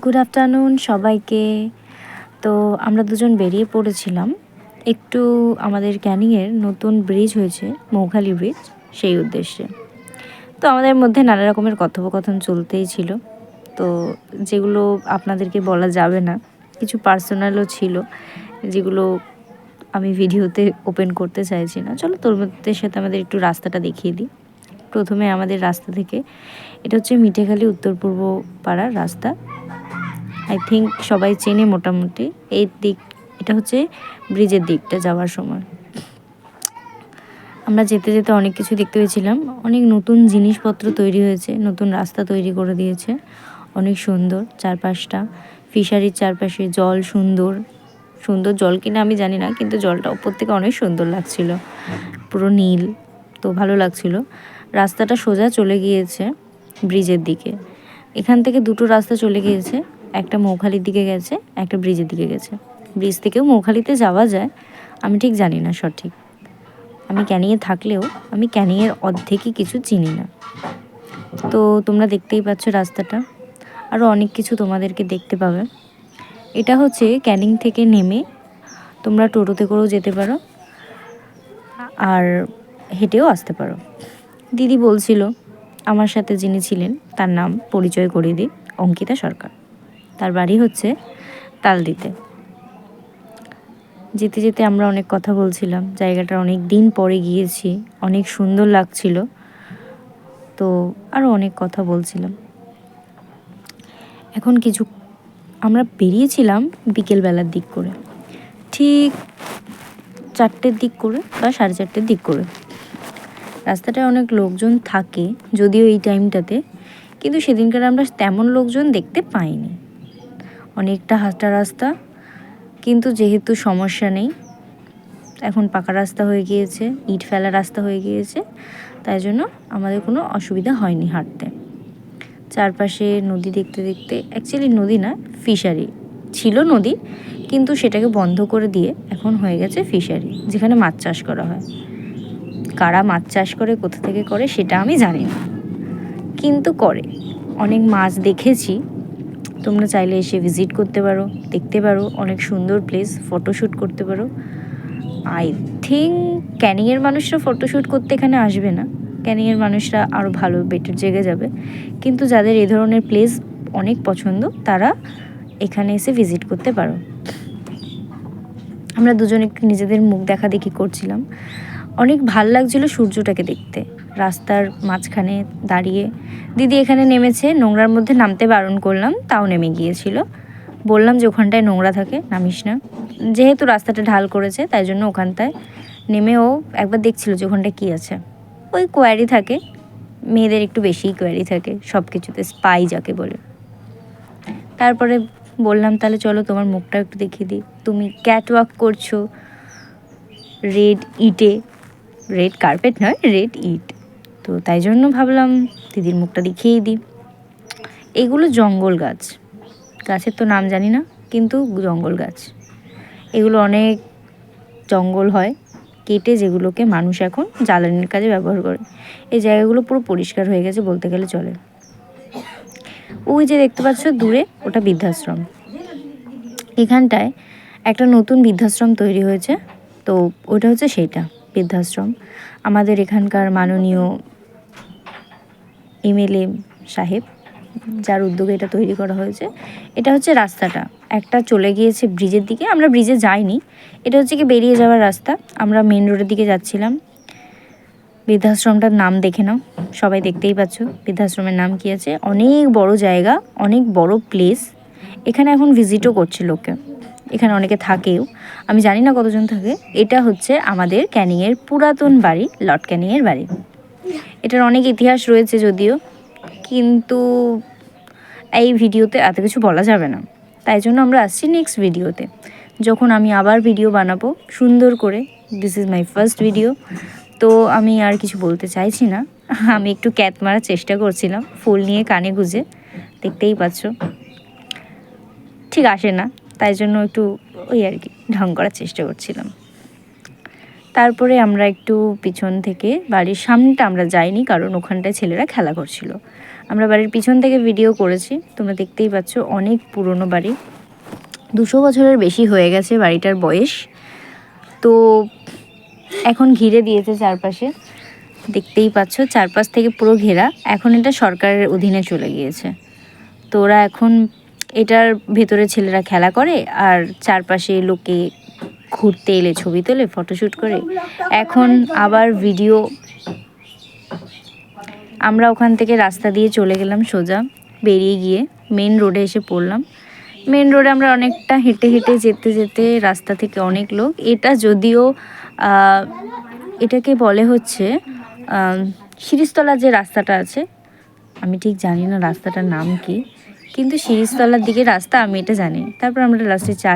Good afternoon সবাইকে। তো আমরা দুজন বেরিয়ে পড়েছিলাম একটু আমাদের ক্যানিংয়ের নতুন ব্রিজ হয়েছে, মৌখালি ব্রিজ, সেই উদ্দেশ্যে। তো আমাদের মধ্যে নানা রকমের কথোপকথন চলতেই ছিল, তো যেগুলো আপনাদেরকে বলা যাবে না, কিছু পার্সোনালও ছিল যেগুলো আমি ভিডিওতে ওপেন করতে চাইছি না। চলো তোর সাথে আমাদের একটু রাস্তাটা দেখিয়ে দিই। প্রথমে আমাদের রাস্তা থেকে, এটা হচ্ছে মিঠেখালি উত্তর পূর্ব পাড়ার রাস্তা। আই থিঙ্ক সবাই চেনে মোটামুটি এই দিক। এটা হচ্ছে ব্রিজের দিকটা যাওয়ার সময় আমরা যেতে যেতে অনেক কিছু দেখতে পেয়েছিলাম। অনেক নতুন জিনিসপত্র তৈরি হয়েছে, নতুন রাস্তা তৈরি করে দিয়েছে, অনেক সুন্দর চারপাশটা। ফিশারির চারপাশে জল, সুন্দর সুন্দর জল কিনা আমি জানি না, কিন্তু জলটা ওপর থেকে অনেক সুন্দর লাগছিল, পুরো নীল, তো ভালো লাগছিল। রাস্তাটা সোজা চলে গিয়েছে ব্রিজের দিকে। এখান থেকে দুটো রাস্তা চলে গিয়েছে, একটা মৌখালির দিকে গেছে, একটা ব্রিজের দিকে গেছে। ব্রিজ থেকেও মৌখালিতে যাওয়া যায়, আমি ঠিক জানি না সঠিক। আমি ক্যানিংয়ে থাকলেও আমি ক্যানিংয়ের অর্ধেকই কিছু চিনি না। তো তোমরা দেখতেই পাচ্ছ রাস্তাটা, আরও অনেক কিছু তোমাদেরকে দেখতে পাবে। এটা হচ্ছে ক্যানিং থেকে নেমে তোমরা টোটোতে করেও যেতে পারো, আর হেঁটেও আসতে পারো। দিদি বলছিল, আমার সাথে যিনি ছিলেন তার নাম পরিচয় করিয়ে দিই, অঙ্কিতা সরকার। তার বাড়ি হচ্ছে তালদিতে। যেতে যেতে আমরা অনেক কথা বলছিলাম, জায়গাটা অনেক দিন পরে গিয়েছি, অনেক সুন্দর লাগছিল, তো আরও অনেক কথা বলছিলাম। এখন কিছু আমরা বেরিয়েছিলাম বিকেলবেলার দিক করে, ঠিক 4টের দিক করে বা 4:30 দিক করে। রাস্তাটায় অনেক লোকজন থাকে যদিও এই টাইমটাতে, কিন্তু সেদিনকার আমরা তেমন লোকজন দেখতে পাইনি। অনেকটা হাঁটা রাস্তা, কিন্তু যেহেতু সমস্যা নেই, এখন পাকা রাস্তা হয়ে গিয়েছে, ইট ফেলা রাস্তা হয়ে গিয়েছে, তাই জন্য আমাদের কোনো অসুবিধা হয়নি হাঁটতে। চারপাশে নদী দেখতে দেখতে, অ্যাকচুয়ালি নদী না, ফিশারি ছিল নদী, কিন্তু সেটাকে বন্ধ করে দিয়ে এখন হয়ে গেছে ফিশারি, যেখানে মাছ চাষ করা হয়। কারা মাছ চাষ করে, কোথা থেকে করে সেটা আমি জানি না, কিন্তু করে। অনেক মাছ দেখেছি, তোমরা চাইলে এসে ভিজিট করতে পারো, দেখতে পারো, অনেক সুন্দর প্লেস, ফটোশ্যুট করতে পারো। আই থিঙ্ক ক্যানিংয়ের মানুষরা ফটোশ্যুট করতে এখানে আসবে না, ক্যানিংয়ের মানুষরা আরও ভালো বেটার জায়গায় যাবে, কিন্তু যাদের এই ধরনের প্লেস অনেক পছন্দ তারা এখানে এসে ভিজিট করতে পারো। আমরা দুজন একটু নিজেদের মুখ দেখাদেখি করছিলাম, অনেক ভাল লাগছিল সূর্যটাকে দেখতে। রাস্তার মাঝখানে দাঁড়িয়ে দিদি এখানে নেমেছে, নোংরার মধ্যে নামতে বারণ করলাম, তাও নেমে গিয়েছিল। বললাম যে ওখানটায় নোংরা থাকে, নামিস না। যেহেতু রাস্তাটা ঢাল করেছে তাই জন্য ওখানটায় নেমেও একবার দেখছিল যে ওখানটায় কী আছে। ওই কোয়ারি থাকে, মেয়েদের একটু বেশিই কোয়ারি থাকে সব কিছুতে, স্পাই যাকে বলে। তারপরে বললাম তাহলে চলো তোমার মুখটা একটু দেখিয়ে দিই, তুমি ক্যাটওয়াক করছো রেড ইটে, রেড কার্পেট নয়, রেড ইট, তো তাই জন্য ভাবলাম দিদির মুখটা দেখিয়েই দিই। এগুলো জঙ্গল গাছ, গাছের তো নাম জানি না, কিন্তু জঙ্গল গাছ। এগুলো অনেক জঙ্গল হয় কেটে, যেগুলোকে মানুষ এখন জ্বালানির কাজে ব্যবহার করে। এই জায়গাগুলো পুরো পরিষ্কার হয়ে গেছে বলতে গেলে চলে। ওই যে দেখতে পাচ্ছ দূরে, ওটা বৃদ্ধাশ্রম। এখানটায় একটা নতুন বৃদ্ধাশ্রম তৈরি হয়েছে, তো ওটা হচ্ছে সেইটা বৃদ্ধাশ্রম। আমাদের এখানকার মাননীয় এমএলএ সাহেব, যার উদ্যোগে এটা তৈরি করা হয়েছে। এটা হচ্ছে রাস্তাটা, একটা চলে গিয়েছে ব্রিজের দিকে, আমরা ব্রিজে যাইনি, এটা হচ্ছে কি বেরিয়ে যাওয়ার রাস্তা। আমরা মেন রোডের দিকে যাচ্ছিলাম। বৃদ্ধাশ্রমটার নাম দেখে নাও, সবাই দেখতেই পাচ্ছ বৃদ্ধাশ্রমের নাম কী আছে। অনেক বড় জায়গা, অনেক বড় প্লেস, এখানে এখন ভিজিটও করছে লোকে, এখানে অনেকে থাকেও, আমি জানি না কতজন থাকে। এটা হচ্ছে আমাদের ক্যানিংয়ের পুরাতন বাড়ি, লর্ড ক্যানিংয়ের বাড়ি। এটার অনেক ইতিহাস রয়েছে যদিও, কিন্তু এই ভিডিওতে এত কিছু বলা যাবে না, তাই জন্য আমরা আসছি নেক্সট ভিডিওতে, যখন আমি আবার ভিডিও বানাবো সুন্দর করে। This is my first video, তো আমি আর কিছু বলতে চাইছি না। আমি একটু ক্যাত মারার চেষ্টা করছিলাম ফুল নিয়ে কানে গুঁজে, দেখতেই পাচ্ছ ঠিক আসে না, তাই জন্য একটু ওই আর কি ঢং করার চেষ্টা করছিলাম। তারপরে আমরা একটু পিছন থেকে, বাড়ির সামনেটা আমরা যাইনি কারণ ওখানটায় ছেলেরা খেলা করছিল, আমরা বাড়ির পিছন থেকে ভিডিও করেছি, তোমরা দেখতেই পাচ্ছ অনেক পুরনো বাড়ি, 200 বছরের বেশি হয়ে গেছে বাড়িটার বয়স। তো এখন ঘিরে দিয়েছে চারপাশে, দেখতেই পাচ্ছ চারপাশ থেকে পুরো ঘেরা। এখন এটা সরকারের অধীনে চলে গিয়েছে। তো ওরা এখন এটার ভেতরে ছেলেরা খেলা করে, আর চারপাশে লোকে ঘুরতে এলে ছবি তোলে, ফটোশ্যুট করে। এখন আবার ভিডিও, আমরা ওখান থেকে রাস্তা দিয়ে চলে গেলাম সোজা, বেরিয়ে গিয়ে মেন রোডে এসে পড়লাম। মেন রোডে আমরা অনেকটা হেঁটে হেঁটে যেতে যেতে রাস্তা থেকে অনেক লোক, এটা যদিও এটাকে বলে হচ্ছে শিরিষতলার যে রাস্তাটা আছে, আমি ঠিক জানি না রাস্তাটার নাম কি, কিন্তু শিরিষতলার দিকে রাস্তা আমি এটা জানি। তারপর আমরা লাস্টে চা